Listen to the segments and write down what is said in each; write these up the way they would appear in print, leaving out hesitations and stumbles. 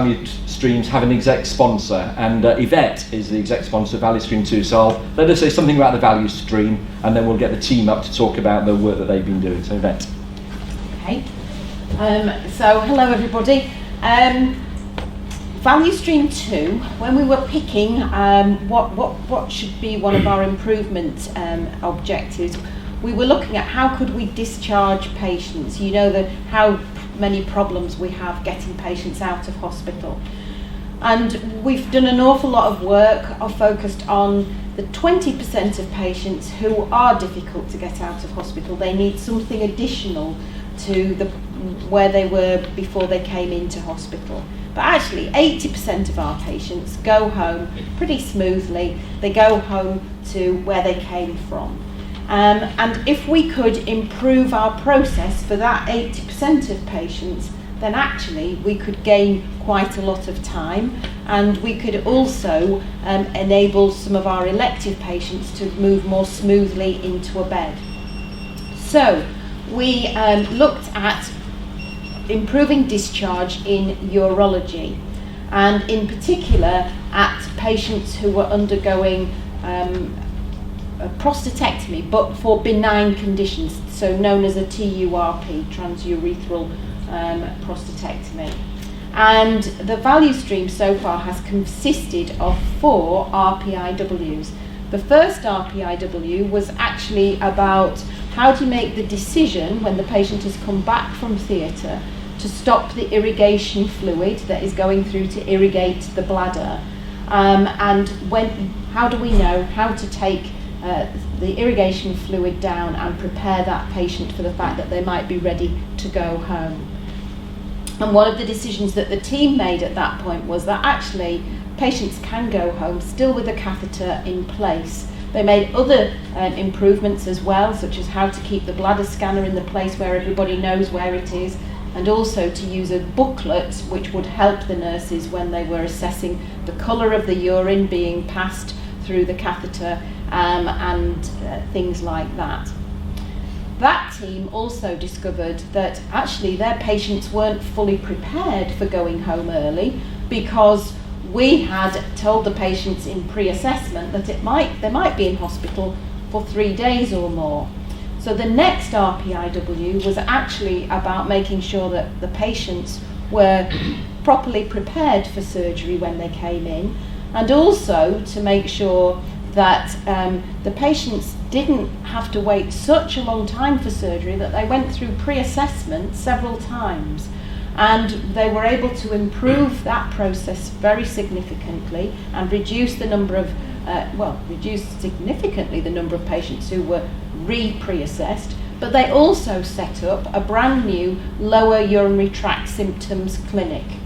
Value Streams have an exec sponsor, and Yvette is the exec sponsor of Value Stream 2. So I'll let her say something about the Value Stream, and then we'll get the team up to talk about the work that they've been doing. So Yvette. Okay. So hello everybody. Value Stream 2, when we were picking what should be one of our improvement objectives, we were looking at how could we discharge patients. You know how many problems we have getting patients out of hospital. And we've done an awful lot of work focused on the 20% of patients who are difficult to get out of hospital. They need something additional to where they were before they came into hospital. But actually 80% of our patients go home pretty smoothly. They go home to where they came from. And if we could improve our process for that 80% of patients, then actually we could gain quite a lot of time, and we could also enable some of our elective patients to move more smoothly into a bed. So we looked at improving discharge in urology, and in particular at patients who were undergoing a prostatectomy, but for benign conditions, so known as a TURP, transurethral prostatectomy. And the value stream so far has consisted of 4 RPIWs. The first RPIW was actually about how to make the decision when the patient has come back from theatre to stop the irrigation fluid that is going through to irrigate the bladder, and how do we know how to take the irrigation fluid down and prepare that patient for the fact that they might be ready to go home. And one of the decisions that the team made at that point was that actually patients can go home still with a catheter in place. They made other improvements as well, such as how to keep the bladder scanner in the place where everybody knows where it is, and also to use a booklet which would help the nurses when they were assessing the colour of the urine being passed through the catheter, and things like that. That team also discovered that actually their patients weren't fully prepared for going home early, because we had told the patients in pre-assessment that they might be in hospital for 3 days or more. So the next RPIW was actually about making sure that the patients were properly prepared for surgery when they came in, and also to make sure that the patients didn't have to wait such a long time for surgery, that they went through pre-assessment several times, and they were able to improve that process very significantly and reduce significantly the number of patients who were pre-assessed. But they also set up a brand new lower urinary tract symptoms clinic,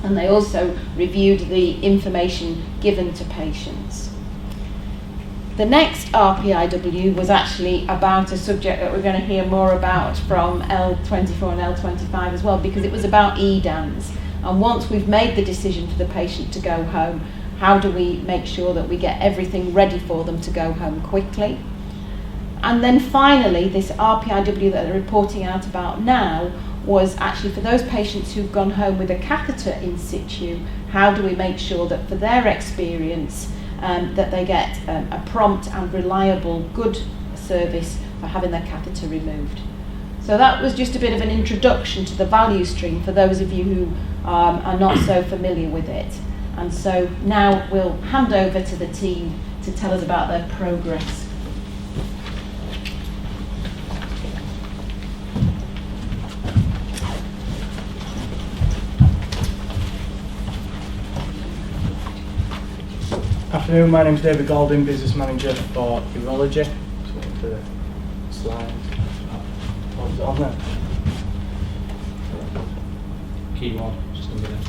and they also reviewed the information given to patients. The next RPIW was actually about a subject that we're going to hear more about from L24 and L25 as well, because it was about EDANs. And once we've made the decision for the patient to go home, how do we make sure that we get everything ready for them to go home quickly? And then finally, this RPIW that they're reporting out about now was actually for those patients who've gone home with a catheter in situ. How do we make sure that for their experience that they get a prompt and reliable, good service for having their catheter removed? So that was just a bit of an introduction to the value stream for those of you who are not so familiar with it. And so now we'll hand over to the team to tell us about their progress. Afternoon, my name is David Golding, Business Manager for Urology. Just waiting for the slides. What was it on there? Keyboard, just under there.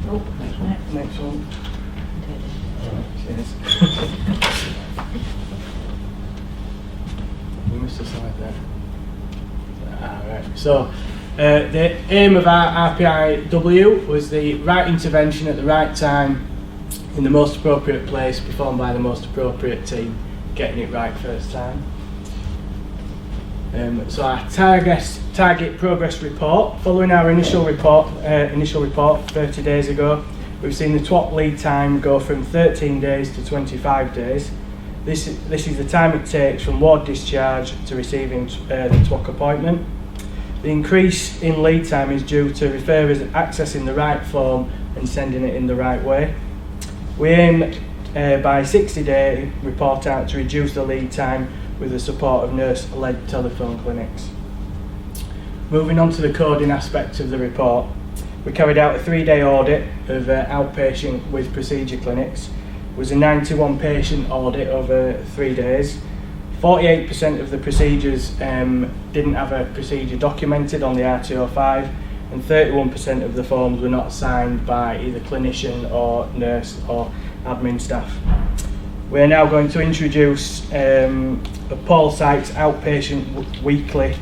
Oh, Next one. Cheers. We missed a slide there. Right. So, the aim of our RPIW was the right intervention at the right time, in the most appropriate place, performed by the most appropriate team, getting it right first time. So our target progress report, following our initial report 30 days ago, we've seen the TWOC lead time go from 13 days to 25 days. This is the time it takes from ward discharge to receiving the TWOC appointment. The increase in lead time is due to referrers accessing the right form and sending it in the right way. We aim by 60-day report out to reduce the lead time with the support of nurse-led telephone clinics. Moving on to the coding aspect of the report, we carried out a 3-day audit of outpatient with procedure clinics. It was a 91 patient audit over 3 days. 48% of the procedures didn't have a procedure documented on the RTO5, and 31% of the forms were not signed by either clinician or nurse or admin staff. We're now going to introduce a Paul Sykes outpatient weekly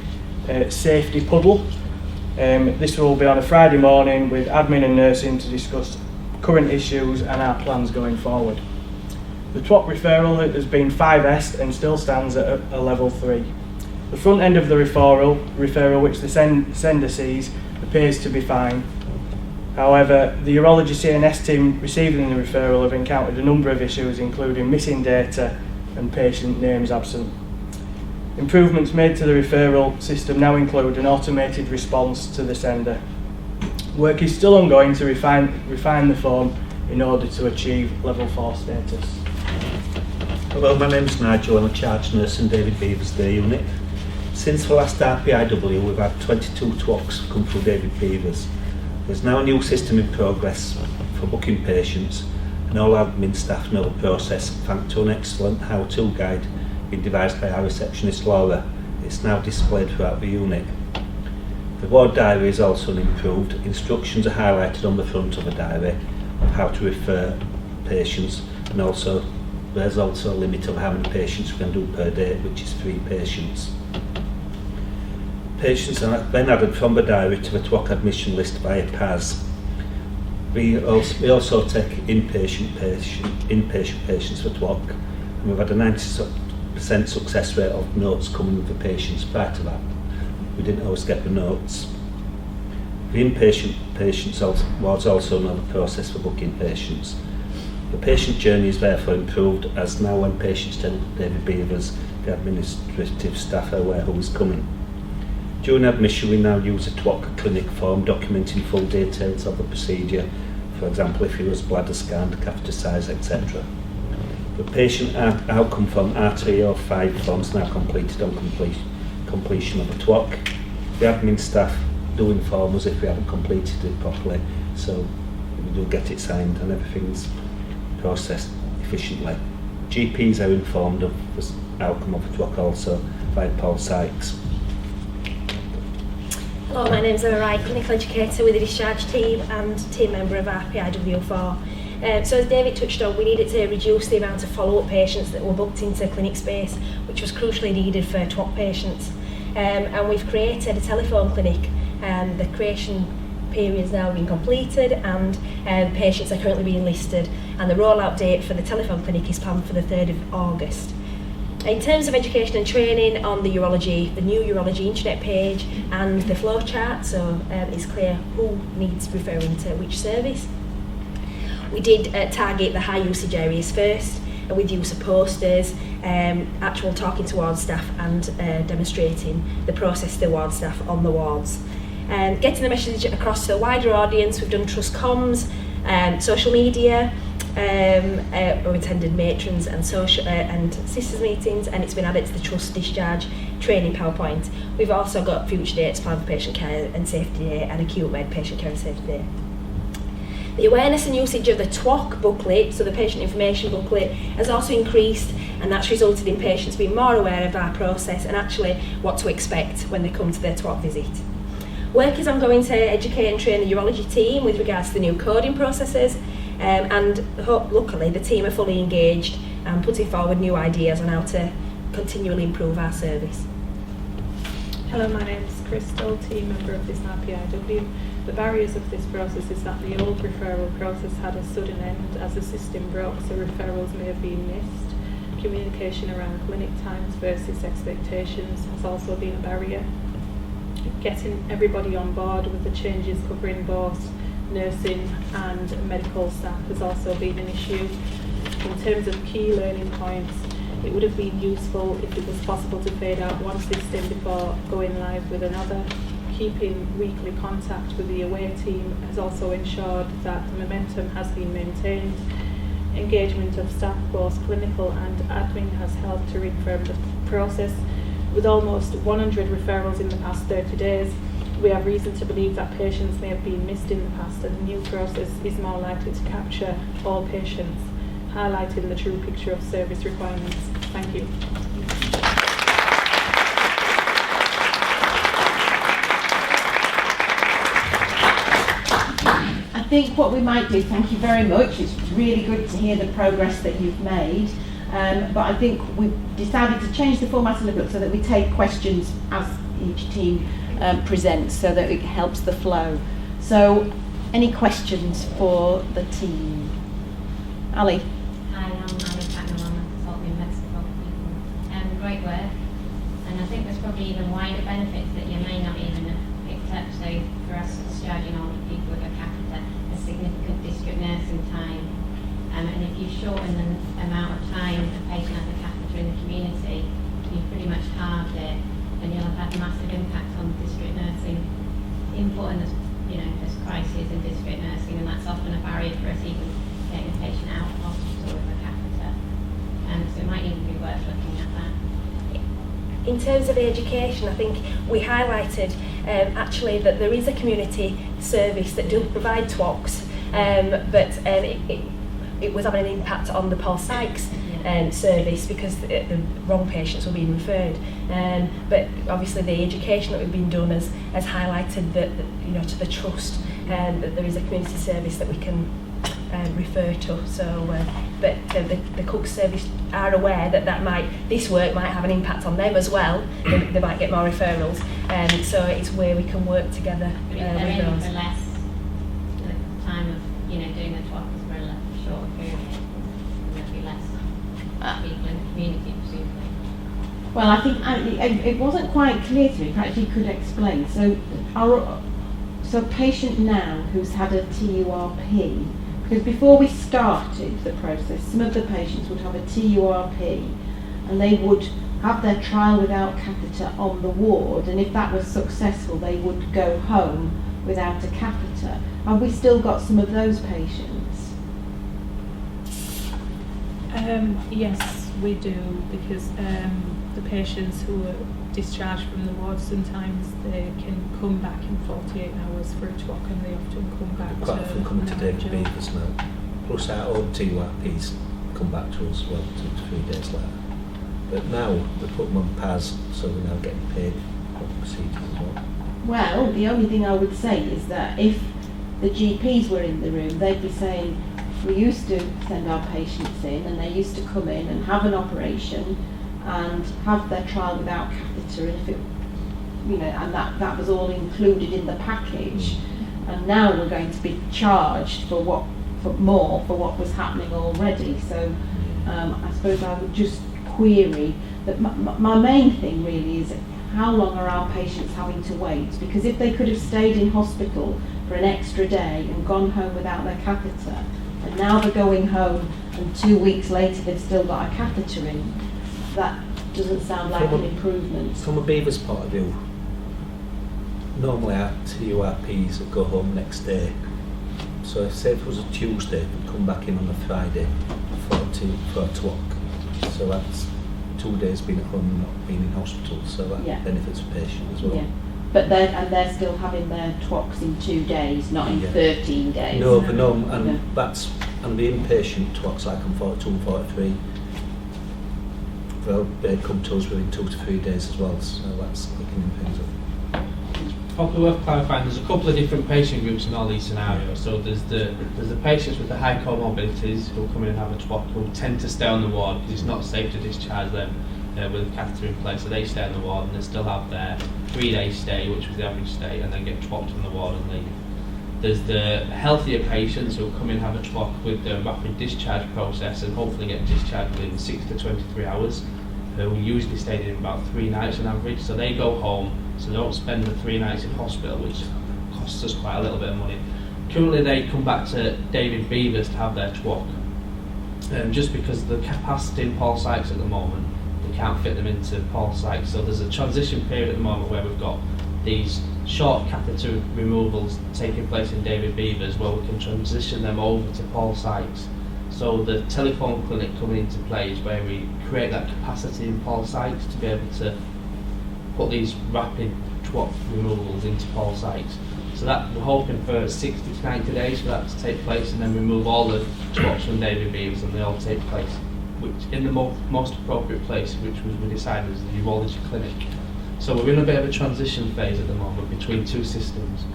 safety puddle. This will be on a Friday morning with admin and nursing to discuss current issues and our plans going forward. The TWOC referral has been 5S and still stands at a level 3. The front end of the referral which the sender sees appears to be fine. However, the urology CNS team receiving the referral have encountered a number of issues, including missing data and patient names absent. Improvements made to the referral system now include an automated response to the sender. Work is still ongoing to refine the form in order to achieve level 4 status. Hello, my name is Nigel. I'm a charge nurse in David Beaver's day unit. Since the last RPIW, we've had 22 TWOCs come through David Beaver's. There's now a new system in progress for booking patients, and all admin staff know the process thanks to an excellent how-to guide being devised by our receptionist Laura. It's now displayed throughout the unit. The ward diary is also improved. Instructions are highlighted on the front of the diary of how to refer patients, and also there's also a limit of how many patients we can do per day, which is 3 patients. Patients are then added from the diary to the TWOC admission list via PAS. We also take inpatient patients for TWOC, and we've had a 90% success rate of notes coming with the patients. Prior to that, we didn't always get the notes. The inpatient patients was also another process for booking patients. The patient journey is therefore improved, as now when patients tell David Beavers, the administrative staff are aware who is coming. During admission, we now use a TWOC clinic form documenting full details of the procedure, for example if he was bladder scanned, catheter size, etc. The patient outcome form RTO5 forms now completed on completion of the TWOC. The admin staff do inform us if we haven't completed it properly, so we do get it signed and everything's processed efficiently. GPs are informed of the outcome of the TWOC also by Paul Sykes. Hello, my name is Emma, clinical educator with the discharge team and team member of RPIW4. So as David touched on, we needed to reduce the amount of follow-up patients that were booked into clinic space, which was crucially needed for TWOC patients. And we've created a telephone clinic. The creation period has now been completed, and patients are currently being listed, and the rollout date for the telephone clinic is planned for the 3rd of August. In terms of education and training on the urology, the new urology internet page and the flow chart, so it's clear who needs referring to which service. We did target the high usage areas first, with use of posters, actual talking to ward staff and demonstrating the process to ward staff on the wards. Getting the message across to a wider audience, we've done trust comms, social media, we've attended matrons and social and sisters meetings, and it's been added to the trust discharge training PowerPoint. We've also got future dates planned for patient care and safety day and acute med patient care and safety day. The awareness and usage of the TWOC booklet, so the patient information booklet, has also increased, and that's resulted in patients being more aware of our process and actually what to expect when they come to their TWOC visit. Work is ongoing to educate and train the urology team with regards to the new coding processes, and luckily the team are fully engaged and putting forward new ideas on how to continually improve our service. Hello, my name is Crystal, team member of this RPIW. The barriers of this process is that the old referral process had a sudden end as the system broke, so referrals may have been missed. Communication around clinic times versus expectations has also been a barrier. Getting everybody on board with the changes covering both nursing and medical staff has also been an issue. In terms of key learning points, it would have been useful if it was possible to fade out one system before going live with another. Keeping weekly contact with the away team has also ensured that the momentum has been maintained. Engagement of staff, both clinical and admin, has helped to reaffirm the process. With almost 100 referrals in the past 30 days, we have reason to believe that patients may have been missed in the past, and the new process is more likely to capture all patients, highlighting the true picture of service requirements. Thank you. I think what we might do, thank you very much, it's really good to hear the progress that you've made, but I think we've decided to change the format a little bit so that we take questions as each team presents, so that it helps the flow. So, any questions for the team? Ali? Hi, I'm Ali Packnell, I'm a consultant in Mexico people. Great work, and I think there's probably even wider benefits that you may not even have picked up. So for us discharging older people with a catheter, a significant district nursing time, and if you shorten the amount of time a patient has a catheter in the community, you've pretty much halved it, and you'll have had massive impact on district nursing input, and there's crises in district nursing, and that's often a barrier for us even getting a patient out of hospital with a catheter. So it might even be worth looking at that. In terms of education, I think we highlighted actually that there is a community service that do provide TWOCs, but it was having an impact on the Paul Sykes service because the wrong patients were being referred. But obviously the education that we've been done has highlighted that to the trust that there is a community service that we can refer to. So, but the Cook service are aware that this work might have an impact on them as well. They might get more referrals, so it's where we can work together But if they're in with for those. less the time of doing the TWOCs for a shorter period, there'll be less people in the community presumably. Well, I think it wasn't quite clear to me. Perhaps you could explain. So, a patient now who's had a TURP, because before we started the process, some of the patients would have a TURP, and they would have their trial without catheter on the ward, and if that was successful, they would go home without a catheter. Have we still got some of those patients? Yes, we do, because the patients who are discharged from the ward, sometimes they can come back in 48 hours for a TWOC, and they often come back Quite often coming to David Beavers now. Plus our own TURPs come back to us 2 to 3 days later. But now we put them on PAS, so we're now getting paid for procedures as well. Well, the only thing I would say is that if the GPs were in the room, they'd be saying, we used to send our patients in, and they used to come in and have an operation and have their trial without catheter, and if it, and that was all included in the package. And now we're going to be charged for what was happening already. So I suppose I would just query that. My main thing really is, how long are our patients having to wait? Because if they could have stayed in hospital for an extra day and gone home without their catheter, and now they're going home and 2 weeks later they've still got a catheter in, that doesn't sound like an improvement. From a Beavers point of view, normally our TURPs would go home next day. So if say it was a Tuesday, we'd come back in on a Friday for a TWOC. So that's 2 days being at home and not being in hospital, so that benefits the patient as well. Yeah. But they're still having their TWOCs in 2 days, not in 13 days. No, that's, and the inpatient TWOCs like on 42 and 43, well, they come to us within 2 to 3 days as well, so that's looking things up. Probably worth clarifying, there's a couple of different patient groups in all these scenarios. So there's the patients with the high comorbidities who come in and have a TWOC, who tend to stay on the ward because it's not safe to discharge them with a catheter in place, so they stay on the ward and they still have their 3-day stay, which was the average stay, and then get TWOC'd on the ward and leave. There's the healthier patients who come in, have a TWOC with the rapid discharge process and hopefully get discharged within 6 to 23 hours, who usually stay in about 3 nights on average. So they go home, so they don't spend the 3 nights in hospital, which costs us quite a little bit of money. Currently they come back to David Beavers to have their TWOC. Just because of the capacity in Paul Sykes at the moment, they can't fit them into Paul Sykes. So there's a transition period at the moment where we've got these short catheter removals taking place in David Beavers, where we can transition them over to Paul Sykes. So the telephone clinic coming into play is where we create that capacity in Paul Sykes to be able to put these rapid TWOC removals into Paul Sykes. So that we're hoping for 60 to 90 days for that to take place, and then remove all the TWOCs from David Beavers, and they all take place, which in the most appropriate place, which we decided is the urology clinic. So we're in a bit of a transition phase at the moment between two systems,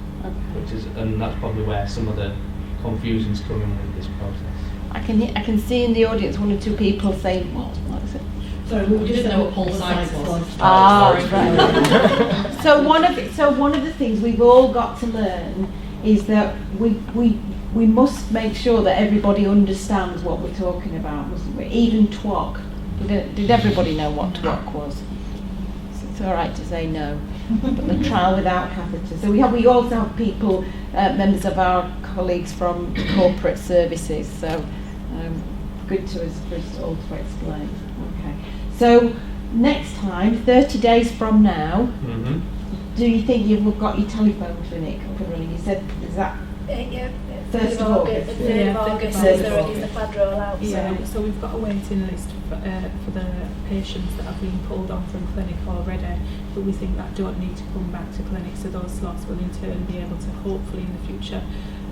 and that's probably where some of the confusion's coming with this process. I can see in the audience 1 or 2 people saying, what is it? Sorry, we didn't know what Paul Sykes was. Right. So one of the things we've all got to learn is that we must make sure that everybody understands what we're talking about, mustn't we? Even TWOC. Did everybody know what TWOC was? It's all right to say no, but the trial without catheters. So we also have people, members of our colleagues from corporate services. So good for us all to explain. Okay. So next time, 30 days from now, do you think you've got your telephone clinic up and running? You said, is that? Yeah. 1st of August. 3rd of August is the planned rollout. Yeah, so we've got a waiting list for the patients that have been pulled on from clinic already, but we think that don't need to come back to clinic, so those slots will in turn be able to hopefully in the future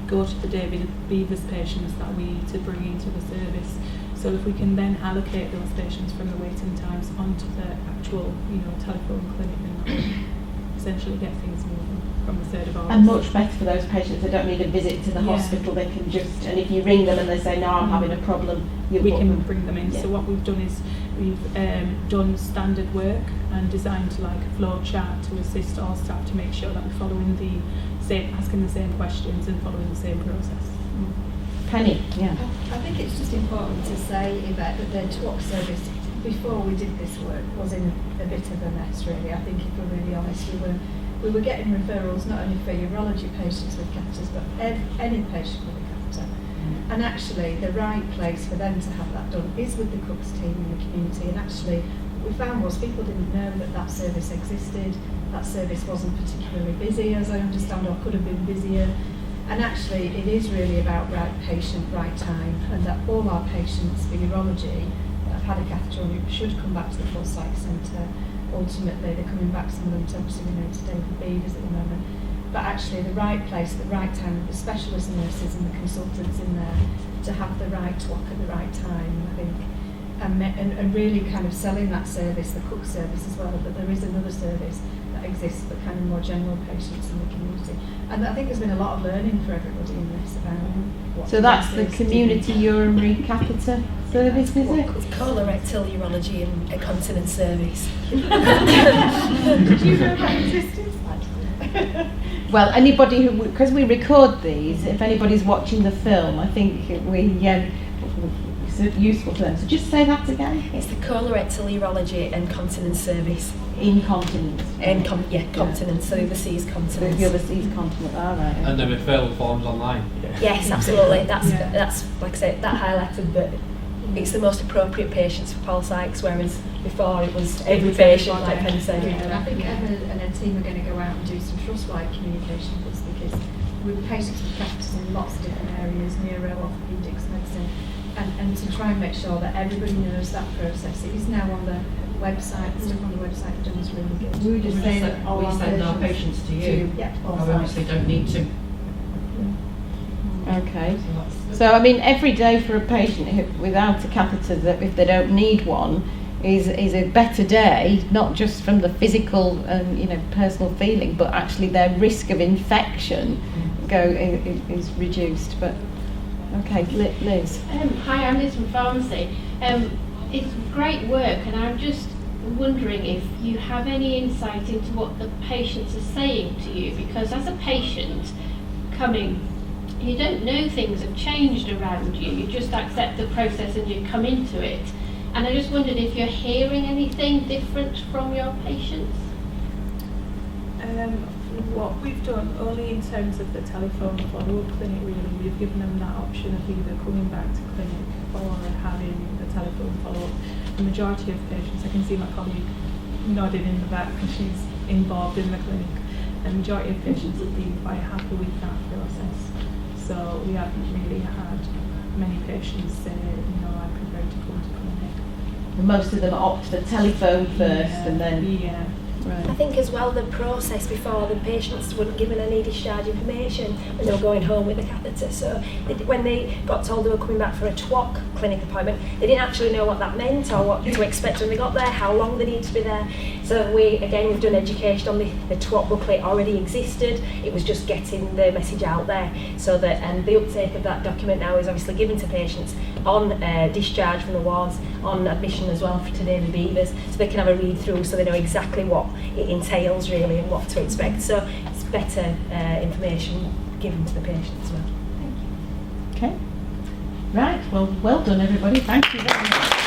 go to the David Beavers patients that we need to bring into the service. So if we can then allocate those patients from the waiting times onto the actual, telephone clinic, then that will essentially get things moving from the 3rd of August. And much better for those patients. They don't need a visit to the hospital. They can just, and if you ring them and they say, no, I'm having a problem, we can bring them in. Yeah. So what we've done is we've done standard work and designed like a flow chart to assist all staff to make sure that we're following asking the same questions and following the same process. Penny, yeah. I think it's just important to say, Yvette, that the TWOC service, before we did this work, was in a bit of a mess, really. I think if we're really honest, we were getting referrals not only for urology patients with catheters, but any patient with a catheter. And actually, the right place for them to have that done is with the Cooks team in the community. And actually, what we found was people didn't know that service existed. That service wasn't particularly busy, as I understand, or could have been busier. And actually, it is really about right patient, right time, and that all our patients for urology that have had a catheter on should come back to the Paul Sykes Centre. Ultimately, they're coming back, some of them to David Beavers at the moment. But actually, the right place, the right time, with the specialist nurses and the consultants in there to have the right TWOC at the right time, I think, and really kind of selling that service, the Cook service as well, that there is another service that exists for kind of more general patients in the community. And I think there's been a lot of learning for everybody in this about what. So that's the community urinary catheter service, is it? Colorectal urology and incontinence service. Did you know that existed? Well, anybody who, because we record these, if anybody's watching the film, I think it's useful to them. So just say that again. It's the colorectal urology and continence service. Incontinence. Continence. So overseas continence. So the overseas continence. All right. And the referral forms online. Yes, absolutely. That's like I say, that highlighted that it's the most appropriate patients for Paul Sykes, whereas before it was every patient, like Penny said. And I think Emma and her team are going to go out and do some trust-like communication with us, because with patients with catheters in lots of different areas, neuro, orthopedics, medicine, and to try and make sure that everybody knows that process. It is now on the website, the stuff on the website we've done is really good. We would just say that we send our patients to you. Yeah, I obviously don't need to. Okay. So I mean, every day for a patient without a catheter, that if they don't need one, is a better day, not just from the physical and personal feeling, but actually their risk of infection is reduced. But okay, Liz. Hi, I'm Liz from Pharmacy. It's great work, and I'm just wondering if you have any insight into what the patients are saying to you, because as a patient coming, you don't know things have changed around you. You just accept the process and you come into it. And I just wondered if you're hearing anything different from your patients? What we've done, only in terms of the telephone follow-up clinic really, we've given them that option of either coming back to clinic or having the telephone follow-up. The majority of patients, I can see my colleague nodding in the back because she's involved in the clinic. The majority of patients have been quite happy with that process. So we haven't really had many patients say, I prefer to come to clinic. Most of them opt for telephone first and then... Yeah. Right. I think as well the process before, the patients weren't given any discharge information when they were going home with the catheter. So when they got told they were coming back for a TWOC clinic appointment, they didn't actually know what that meant or what to expect when they got there, how long they need to be there. So we've done education on the TWOC booklet already existed. It was just getting the message out there. So that the uptake of that document now is obviously given to patients on discharge from the wards, on admission as well to Daily Beavers, so they can have a read through so they know exactly what it entails really and what to expect. So it's better information given to the patient as well. Okay. Right, well done everybody. Thank you very much.